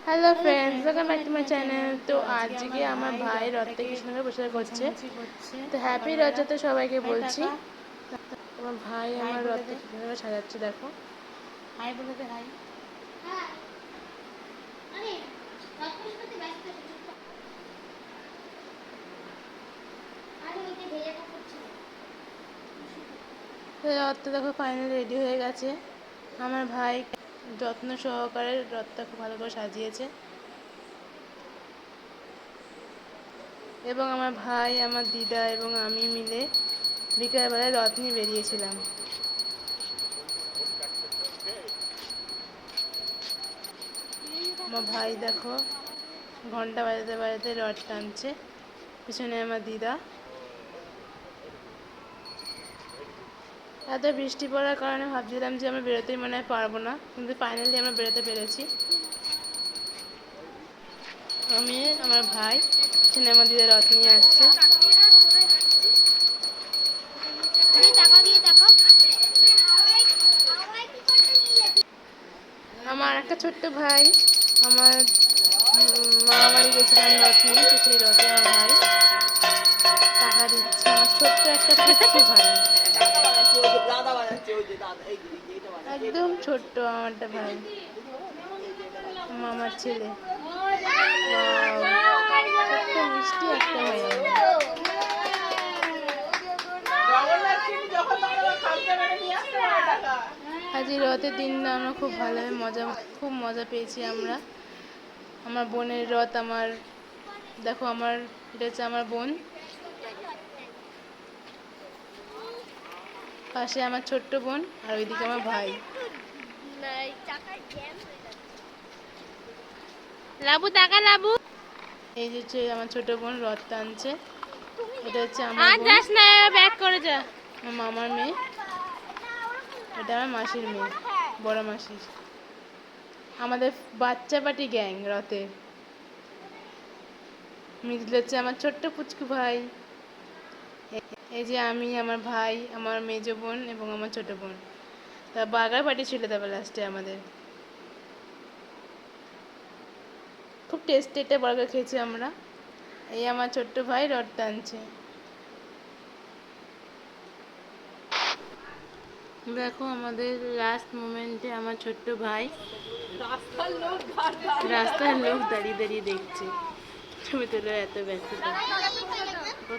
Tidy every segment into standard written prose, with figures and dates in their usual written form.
Hello friends, welcome back to my channel. তো আজকে আমার ভাই রথে কৃষ্ণকে প্রসাদ করছে। তো হ্যাপি রথযাত্রা সবাইকে বলছি। আমার ভাই আমার রথে কৃষ্ণকে সাজাচ্ছে, দেখো। হাই বলে দে, হাই। রথটা দেখো ফাইনালি রেডি হয়ে গেছে। আমার ভাই যত্ন সহকারে রথটা খুব ভালো করে সাজিয়েছে। এবং আমার ভাই, আমার দিদা এবং আমি মিলে বিকেলবেলায় রথ নিয়ে বেরিয়েছিলাম। আমার ভাই দেখো ঘন্টা বাজাতে বাজাতে রথ টানছে, পিছনে আমার দিদা। এত বৃষ্টি পড়ার কারণে ভাবছিলাম যে আমরা বেরোতেই মনে হয় পারবো না, কিন্তু ফাইনালি আমরা বেরোতে পেরেছি। আমি, আমার ভাই, পিছনে আমার দিদা রথ নিয়ে আসছে। আমার একটা ছোট্ট ভাই, আমার মামা বাড়ি গেছিলাম রথ নিয়ে, তো সেই রথে আমার ভাই টাকা দিচ্ছে। আমার ছোট্ট একটা পুচকু ভাই, একদম ছোট্ট আমারটা ভাই, মামার ছেলে। ছোট্ট মিষ্টি একটা ভাই। আজ এই রথের দিনটা আমরা খুব ভালোভাবে খুব মজা পেয়েছি আমরা। আমার বোনের রথ, আমার দেখো, এটা হচ্ছে আমার বোন, পাশে আমার ছোট্ট বোন, আর ওইদিকে আমার ভাই। লাবু টাকা, লাবু। এই যে হচ্ছে আমার ছোট বোন রথ টানছে। এটা হচ্ছে আমার বোন, যাস না, ব্যাক করে যা। আমার মামার মেয়ে, এটা আমার মাসির মেয়ে, বড় মাসির। আমাদের বাচ্চা পার্টি গ্যাং রথে। মিডল হচ্ছে আমার ছোট্ট পুচকু ভাই। এই যে আমি, আমার ভাই, আমার মেজ বোন এবং আমার ছোট বোন। তা বার্গার পার্টি ছিল তারপর লাস্টে আমাদের। খুব টেস্টি একটা বার্গার খেয়েছি আমরা। এই আমার ছোট্ট ভাই রথ টানছে। দেখো আমাদের লাস্ট মোমেন্টে আমার ছোট্ট ভাই, রাস্তার লোক দাঁড়িয়ে দাঁড়িয়ে দেখছে ছবি তোলা, এত ব্যস্ততা।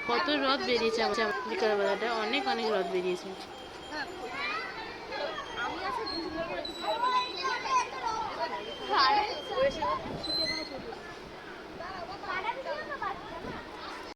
কত রথ বেরিয়েছে বিকালবেলাটা, অনেক অনেক রথ বেরিয়েছে।